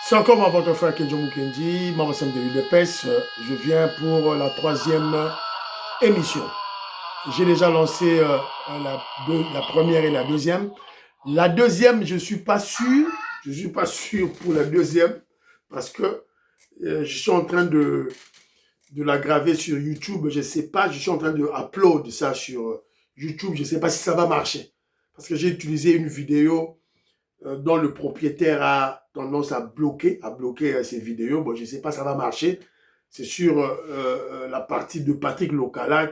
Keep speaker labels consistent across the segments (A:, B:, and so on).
A: C'est encore moi, votre frère Kenjo Mukendi, membre de l'UDPS. Je viens pour la troisième émission. J'ai déjà lancé la première et la deuxième. La deuxième, je ne suis pas sûr. Je ne suis pas sûr pour la deuxième parce que je suis en train de la graver sur YouTube. Je ne sais pas, je suis en train de upload ça sur YouTube. Je ne sais pas si ça va marcher parce que j'ai utilisé une vidéo dont le propriétaire a tendance à bloquer ces vidéos. Bon, je ne sais pas, ça va marcher. C'est sur la partie de Patrick Locala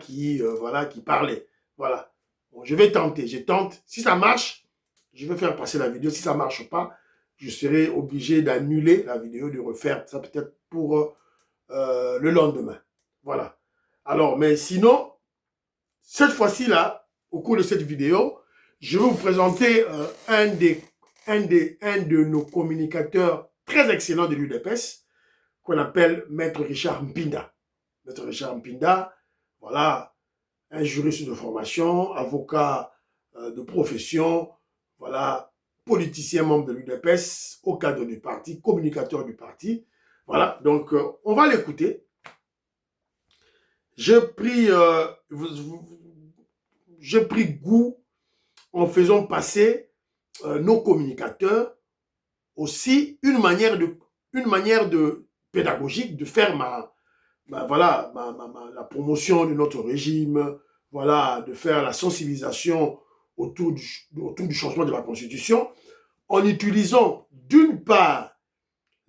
A: voilà, qui parlait. Voilà. Bon, je vais tenter. Je tente. Si ça marche, je vais faire passer la vidéo. Si ça ne marche pas, je serai obligé d'annuler la vidéo, de refaire ça peut-être pour le lendemain. Voilà. Alors, mais sinon, cette fois-ci-là, au cours de cette vidéo, je vais vous présenter un de nos communicateurs très excellents de l'UDPS, qu'on appelle Maître Richard Mpinda. Maître Richard Mpinda, voilà, un juriste de formation, avocat de profession, voilà, politicien membre de l'UDPS, au cadre du parti, communicateur du parti. Voilà, donc on va l'écouter. J'ai pris, j'ai pris goût en faisant passer nos communicateurs aussi une manière de pédagogique de faire voilà, la promotion de notre régime, voilà, de faire la sensibilisation autour du changement de la Constitution, en utilisant d'une part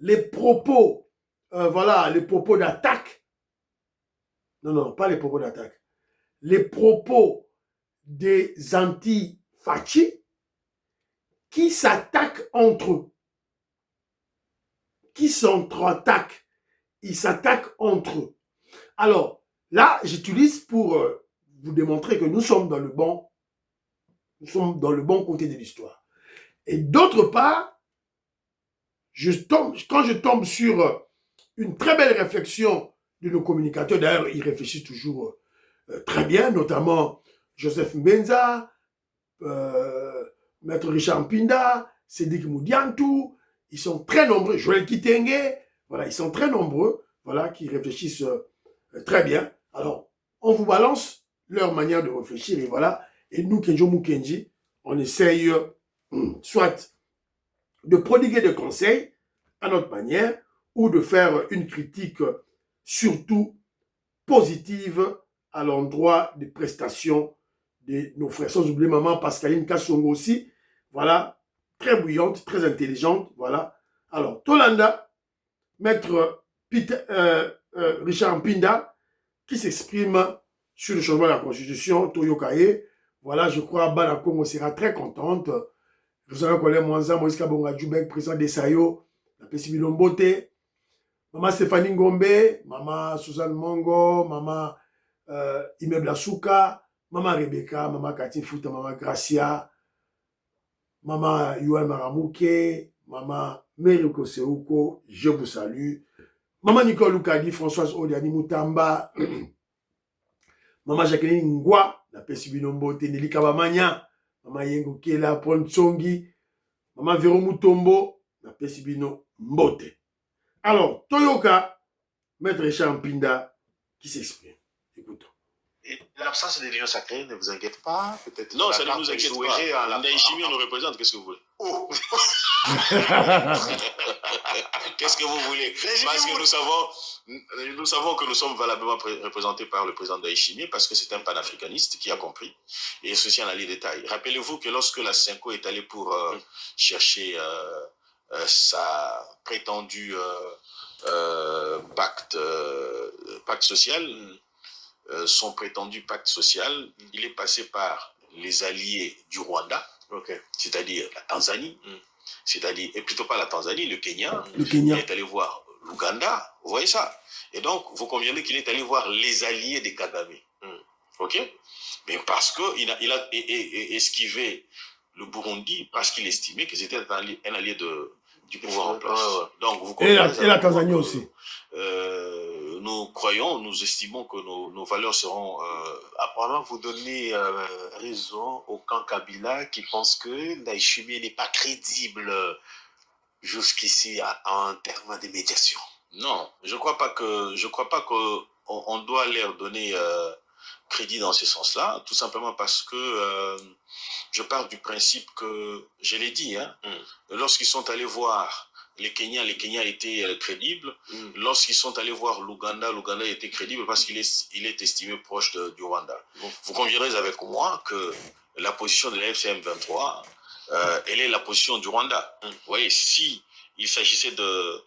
A: les propos, voilà, les propos d'attaque, non, pas les propos d'attaque, les propos des anti-Fachi qui s'attaquent entre eux, qui s'entre-attaquent, ils s'attaquent entre eux. Alors, là, j'utilise pour vous démontrer que nous sommes dans le bon côté de l'histoire. Et d'autre part, quand je tombe sur une très belle réflexion de nos communicateurs, d'ailleurs, ils réfléchissent toujours très bien, notamment Joseph Mbenza, Maître Richard Mpinda, Cédric Moudiantou, ils sont très nombreux, Joël Kitenge, voilà, ils sont très nombreux, voilà, qui réfléchissent très bien. Alors, on vous balance leur manière de réfléchir, et voilà, et nous, Kenjo Mukendi, on essaye soit de prodiguer des conseils à notre manière, ou de faire une critique surtout positive à l'endroit des prestations de nos frères. Sans oublier maman Pascaline Kassongo aussi, voilà, très bouillante, très intelligente, voilà. Alors, Tolanda, maître Richard Mpinda, qui s'exprime sur le changement de la Constitution, Toyo Kaye, voilà, je crois, Bana Congo sera très contente. Vous savez qu'on est Mwanza, Moïse Kabonga Djoubek, président d'Essayo, la Pessi Bilombote, maman Stéphanie Ngombe, maman Suzanne Mongo, maman Immeuble Asuka, maman Rebecca, maman Cathy Fouta, maman Gracia, maman Yoel Maramouke, maman Meriko Seuko, je vous salue. Maman Nicole Loukadi, Françoise Odiani Moutamba, maman Jacqueline Ngwa, la Pessi Bilombote, Nelly Kabamanya, maman Yengo Kela, Paul Tsongi, maman Véro Moutombo, la Pessi Bino Mbote. Alors, Toyoka, Maître Richard Mpinda, qui s'exprime. Écoutons.
B: L'absence de l'union sacrée ne vous inquiète pas? Peut-être
C: non, ça ne nous inquiète pas. Ndaïchimi, on nous représente, qu'est-ce que vous voulez?
B: Oh.
C: Qu'est-ce que vous voulez? Parce que nous savons que nous sommes valablement représentés par le président Ndaïchimi, parce que c'est un panafricaniste qui a compris, et ceci en allie détail. Rappelez-vous que lorsque la CENCO est allée pour chercher sa prétendue pacte social, son prétendu pacte social, il est passé par les alliés du Rwanda, c'est-à-dire la Tanzanie, c'est-à-dire, et plutôt pas la Tanzanie, le Kenya. Il est allé voir l'Ouganda, vous voyez ça. Et donc, vous conviendrez qu'il est allé voir les alliés des Kagame. Ok? Mais parce qu'il a esquivé le Burundi, parce qu'il estimait que c'était un allié du pouvoir en place. Donc, vous
A: et la Tanzanie aussi.
C: Nous estimons que nos valeurs seront...
B: Apparemment, vous donnez raison au camp Kabila qui pense que Ndaïchimi n'est pas crédible. jusqu'ici en termes de médiation?
C: Non, je crois pas que on doit leur donner crédit dans ce sens-là, tout simplement parce que je pars du principe que, je l'ai dit, hein, lorsqu'ils sont allés voir les Kenyans étaient crédibles. Lorsqu'ils sont allés voir l'Ouganda était crédible parce qu'il est estimé proche du Rwanda. Vous conviendrez avec moi que la position de la FCM 23, elle est la position du Rwanda. Vous voyez, si il s'agissait de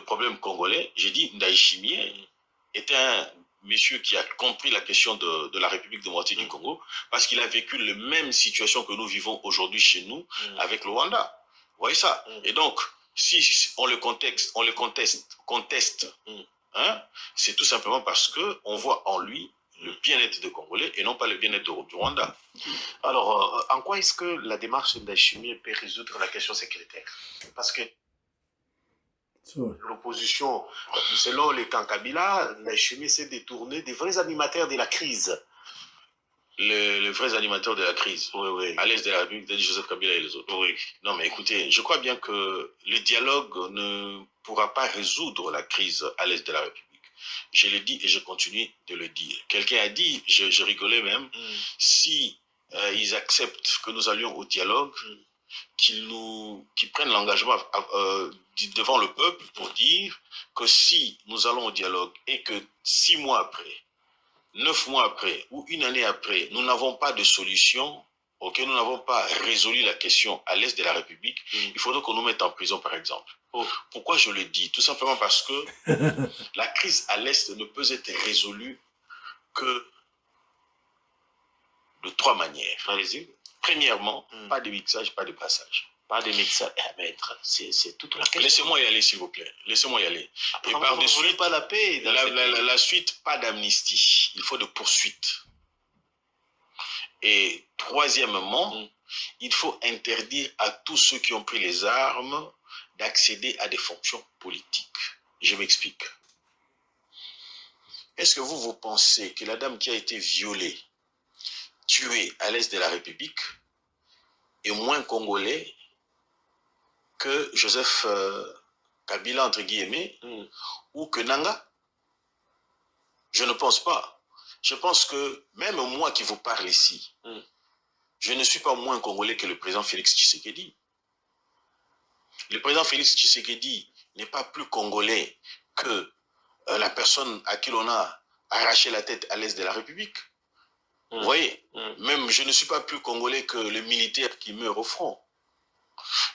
C: problèmes congolais, j'ai dit Ndayishimiye était un monsieur qui a compris la question de la République démocratique du Congo parce qu'il a vécu la même situation que nous vivons aujourd'hui chez nous avec le Rwanda. Vous voyez ça? Et donc, si on le conteste, hein, c'est tout simplement parce qu'on voit en lui le bien-être des Congolais et non pas le bien-être du Rwanda.
B: Alors, en quoi est-ce que la démarche d'Ndayishimiye peut résoudre la question sécuritaire? Parce que l'opposition, selon les camps Kabila, Ndayishimiye s'est détourné des vrais animateurs de la crise.
C: Les vrais animateurs de la crise,
B: oui.
C: À l'est de la République, Joseph Kabila et les autres.
B: Oui.
C: Non, mais écoutez, je crois bien que le dialogue ne pourra pas résoudre la crise à l'est de la République. Je l'ai dit et je continue de le dire. Quelqu'un a dit, je rigolais même, si ils acceptent que nous allions au dialogue, qu'ils prennent l'engagement devant le peuple pour dire que si nous allons au dialogue et que 6 mois après, 9 mois après ou une année après, nous n'avons pas de solution, ok, nous n'avons pas résolu la question à l'est de la République, il faudrait qu'on nous mette en prison, par exemple. Pourquoi je le dis? Tout simplement parce que la crise à l'est ne peut être résolue que de 3 manières.
B: Allez-y.
C: Premièrement, pas de mixage, pas de brassage.
B: Pas de mixage. Maître, c'est toute la question.
C: Laissez-moi y aller, s'il vous plaît. Laissez-moi y aller.
B: Et par-dessus, pas la paix.
C: La suite, pas d'amnistie. Il faut de poursuite. Et troisièmement, il faut interdire à tous ceux qui ont pris les armes d'accéder à des fonctions politiques. Je m'explique. Est-ce que vous pensez que la dame qui a été violée, tuée à l'est de la République, est moins congolais que Joseph Kabila, entre guillemets, ou que Nanga? Je ne pense pas. Je pense que même moi qui vous parle ici, je ne suis pas moins congolais que le président Félix Tshisekedi. Le président Félix Tshisekedi n'est pas plus congolais que la personne à qui l'on a arraché la tête à l'est de la République. Vous voyez, même je ne suis pas plus congolais que le militaire qui meurt au front.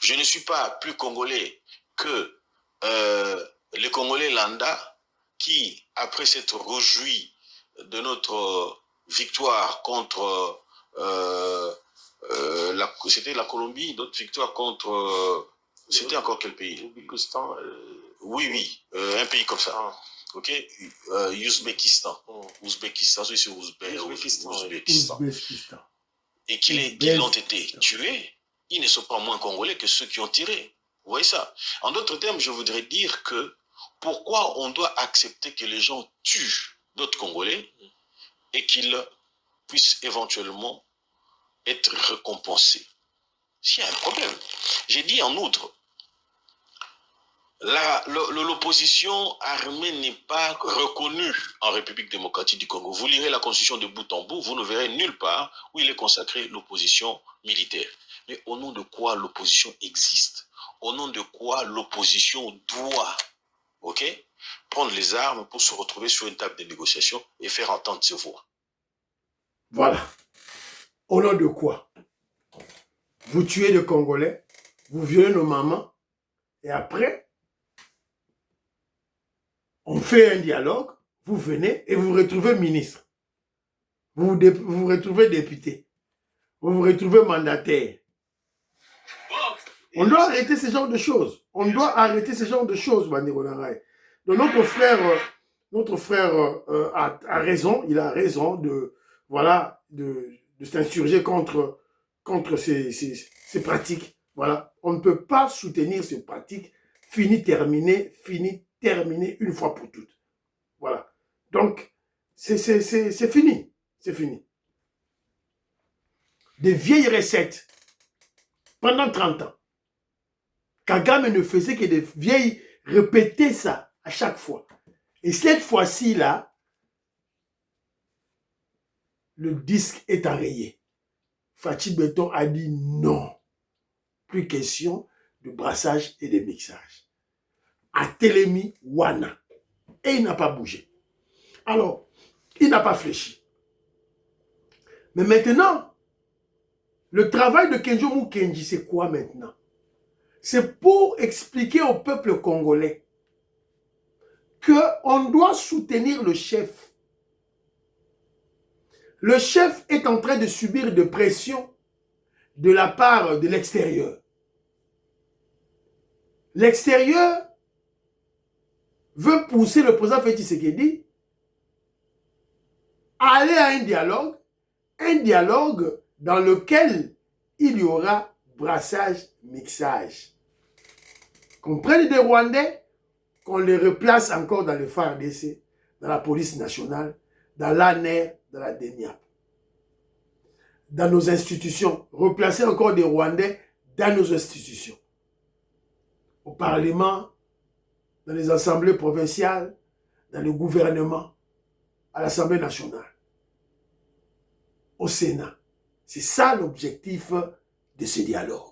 C: Je ne suis pas plus congolais que le Congolais lambda qui, après s'être réjoui de notre victoire contre c'était la Colombie, notre victoire contre c'était encore quel pays? Oui, un pays comme ça. Ok, Ouzbékistan. Ouzbékistan, c'est Ouzbékistan. Et qu'ils ont été tués, ils ne sont pas moins congolais que ceux qui ont tiré. Vous voyez ça? En d'autres termes, je voudrais dire que pourquoi on doit accepter que les gens tuent d'autres Congolais et qu'ils puissent éventuellement être récompensés? S'il y a un problème. J'ai dit en outre, l'opposition armée n'est pas reconnue en République démocratique du Congo. Vous lirez la constitution de bout en bout, vous ne verrez nulle part où il est consacré l'opposition militaire. Mais au nom de quoi l'opposition existe? Au nom de quoi l'opposition doit, prendre les armes pour se retrouver sur une table de négociation et faire entendre ses voix?
A: Voilà. Au nom de quoi? Vous tuez les Congolais, vous violez nos mamans, et après, on fait un dialogue, vous venez et vous vous retrouvez ministre. Vous vous retrouvez député. Vous vous retrouvez mandataire. On doit arrêter ce genre de choses. On doit arrêter ce genre de choses, Bandeko Nangai. Donc notre frère a raison, il a raison de s'insurger contre ces pratiques. Voilà. On ne peut pas soutenir ces pratiques fini, terminé une fois pour toutes. Voilà. Donc, c'est fini. C'est fini. Des vieilles recettes pendant 30 ans. Kagame ne faisait que des vieilles répéter ça à chaque fois. Et cette fois-ci, là, le disque est enrayé. Fachi Beton a dit non. Plus question de brassage et de mixage. À Telemi, Wana. Et il n'a pas bougé. Alors, il n'a pas fléchi. Mais maintenant, le travail de Kenjo Mukenji, c'est quoi maintenant? C'est pour expliquer au peuple congolais qu'on doit soutenir le chef. Le chef est en train de subir de pression de la part de l'extérieur. L'extérieur veut pousser le président Félix Tshisekedi à aller à un dialogue dans lequel il y aura brassage, mixage. Qu'on prenne des Rwandais, qu'on les replace encore dans le FARDC, dans la police nationale, dans l'ANR, dans la DENIAP. Dans nos institutions, replacer encore des Rwandais dans nos institutions. Au Parlement, dans les assemblées provinciales, dans le gouvernement, à l'Assemblée nationale, au Sénat. C'est ça l'objectif de ce dialogue.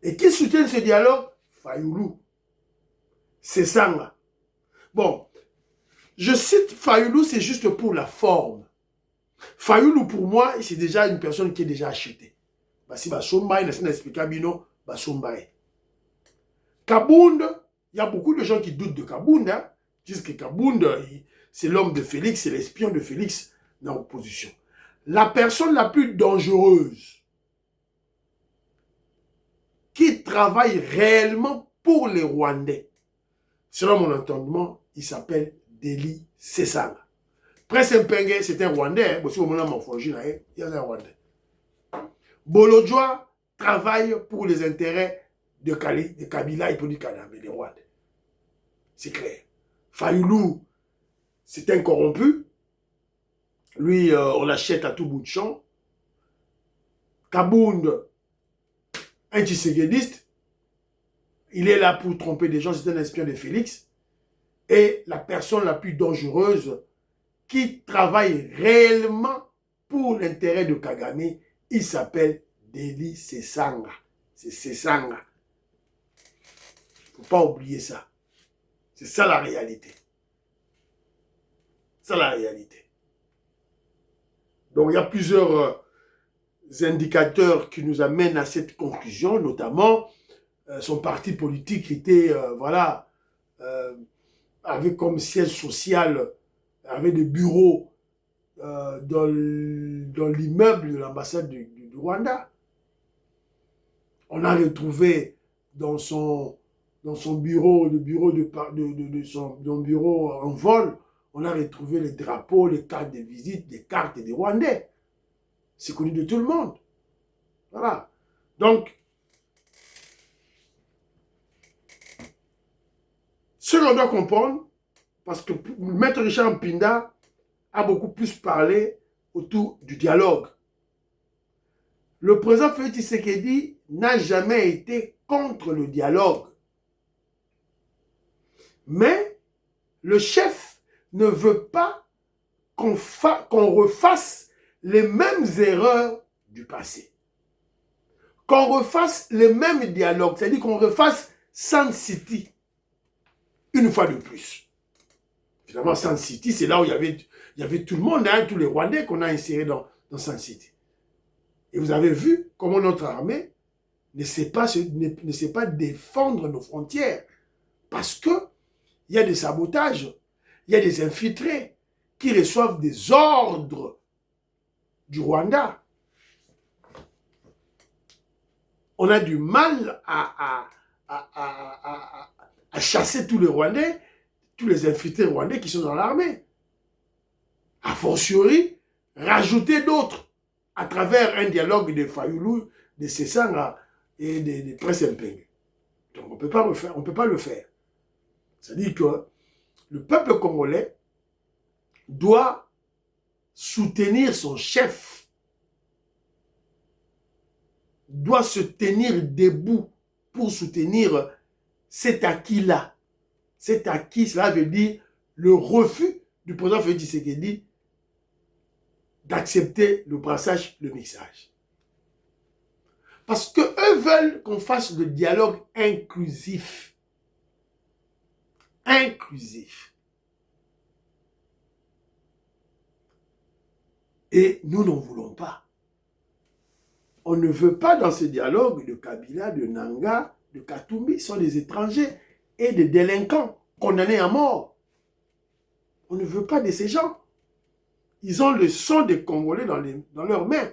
A: Et qui soutient ce dialogue? Fayoulou. C'est ça. Bon, je cite Fayoulou, c'est juste pour la forme. Fayoulou, pour moi, c'est déjà une personne qui est déjà achetée. Si Basombaye, n'a expliqué Bino, Basombaye. Kabound, il y a beaucoup de gens qui doutent de Kabound, hein, disent que Kabound, c'est l'homme de Félix, c'est l'espion de Félix dans l'opposition. La personne la plus dangereuse qui travaille réellement pour les Rwandais, selon mon entendement, il s'appelle Deli Sesanga. Prince Mpenge, c'est un Rwandais, parce que mon nom il y a un Rwandais. Bolodjoa travaille pour les intérêts de Kabila et pour les Kaname, les Rwandais. C'est clair. Fayoulou, c'est un corrompu. Lui, on l'achète à tout bout de champ. Kabound, un tshisekidiste. Il est là pour tromper des gens, c'est un espion de Félix. Et la personne la plus dangereuse qui travaille réellement pour l'intérêt de Kagame, il s'appelle Deli Sesanga. C'est Sesanga. Il ne faut pas oublier ça. C'est ça la réalité. C'est ça la réalité. Donc il y a plusieurs indicateurs qui nous amènent à cette conclusion, notamment son parti politique était, avait comme siège social, avait des bureaux dans l'immeuble de l'ambassade du Rwanda. On a retrouvé dans son bureau, son bureau en vol, on a retrouvé les drapeaux, les cartes de visite, les cartes des Rwandais. C'est connu de tout le monde. Voilà. Donc, ce qu'on doit comprendre, parce que Maître Richard Mpinda a beaucoup plus parlé autour du dialogue. Le président Félix Tshisekedi n'a jamais été contre le dialogue. Mais le chef ne veut pas qu'on refasse les mêmes erreurs du passé. Qu'on refasse les mêmes dialogues, c'est-à-dire qu'on refasse Sun City une fois de plus. Finalement, Sun City, c'est là où il y avait tout le monde, hein, tous les Rwandais qu'on a insérés dans Sun City. Et vous avez vu comment notre armée ne sait pas défendre nos frontières. Parce que il y a des sabotages, il y a des infiltrés qui reçoivent des ordres du Rwanda. On a du mal à chasser tous les Rwandais, tous les infiltrés rwandais qui sont dans l'armée. A fortiori, rajouter d'autres à travers un dialogue de Fayoulou, de Sesanga et de Prince Mpenge. Donc on ne peut pas le faire. C'est-à-dire que le peuple congolais doit soutenir son chef, doit se tenir debout pour soutenir cet acquis-là. Cet acquis, cela veut dire le refus du président Félix Tshisekedi d'accepter le brassage, le mixage. Parce qu'eux veulent qu'on fasse le dialogue inclusif. Inclusif. Et nous n'en voulons pas. On ne veut pas dans ce dialogue de Kabila, de Nanga, de Katumbi, sont des étrangers et des délinquants condamnés à mort. On ne veut pas de ces gens. Ils ont le sang des Congolais dans leurs mains.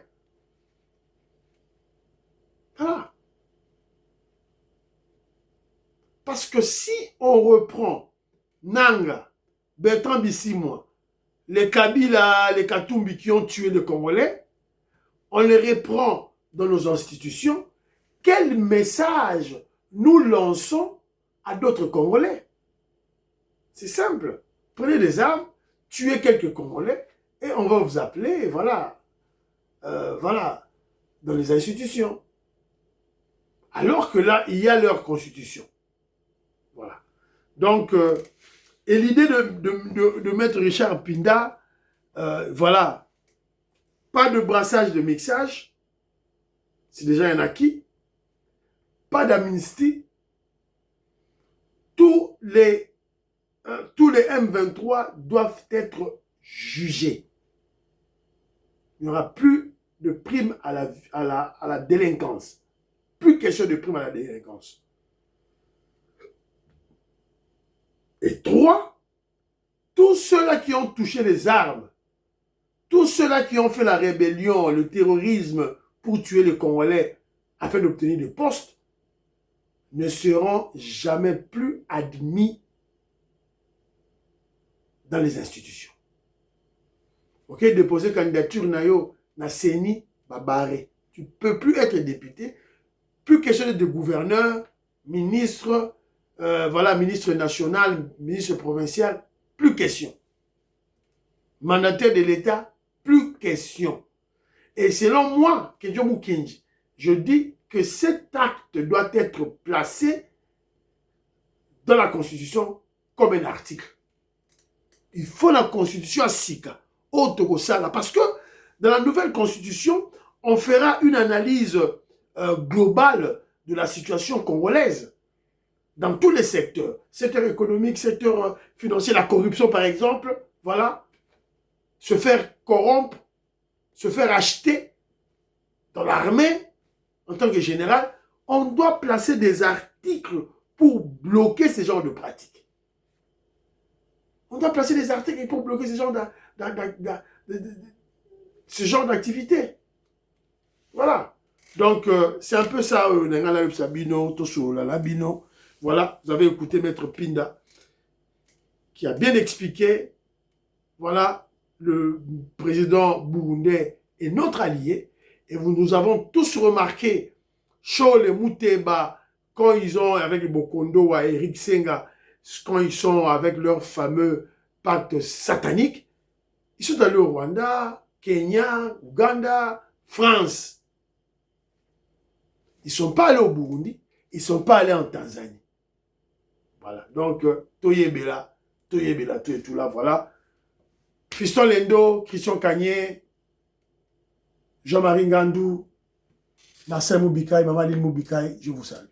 A: Voilà. Parce que si on reprend Nanga, Bertrand Bisimwa, les Kabila, les Katumbi qui ont tué les Congolais, on les reprend dans nos institutions, quel message nous lançons à d'autres Congolais? C'est simple. Prenez des armes, tuez quelques Congolais et on va vous appeler, voilà, voilà, dans les institutions. Alors que là, il y a leur constitution. Voilà. Donc, et l'idée de mettre Richard Pinda, voilà, pas de brassage de mixage, c'est déjà un acquis, pas d'amnistie, tous les M23 doivent être jugés. Il n'y aura plus de prime à la délinquance. Plus question de prime à la délinquance. Et 3, tous ceux-là qui ont touché les armes, tous ceux-là qui ont fait la rébellion, le terrorisme pour tuer les Congolais afin d'obtenir des postes, ne seront jamais plus admis dans les institutions. Ok, déposer candidature nayo na CENI, babaré. Tu ne peux plus être député, plus question de gouverneur, ministre, voilà, ministre national, ministre provincial, plus question. Mandataire de l'État, plus question. Et selon moi, Kenjo Mukenji, je dis que cet acte doit être placé dans la Constitution comme un article. Il faut la Constitution à Sika, au Togosala, parce que dans la nouvelle Constitution, on fera une analyse globale de la situation congolaise dans tous les secteurs. Secteur économique, secteur financier, la corruption par exemple, voilà. Se faire corrompre, se faire acheter dans l'armée, en tant que général, on doit placer des articles pour bloquer ce genre de pratiques. On doit placer des articles pour bloquer ce genre d'activité. Voilà. Donc, c'est un peu ça, voilà, vous avez écouté Maître Pinda, qui a bien expliqué, voilà, le président burundais est notre allié, et nous avons tous remarqué, Chol et Mouteba, quand ils ont, avec Bokondo et Eric Senga, quand ils sont avec leur fameux pacte satanique, ils sont allés au Rwanda, Kenya, Ouganda, France. Ils ne sont pas allés au Burundi, ils ne sont pas allés en Tanzanie. Voilà. Donc, Toyebela, tout là, voilà. Fiston Lendo, Christian Kanye, Jean-Marie Ngandou, Marcel Moubikaï, Mamadou Moubikaï, je vous salue.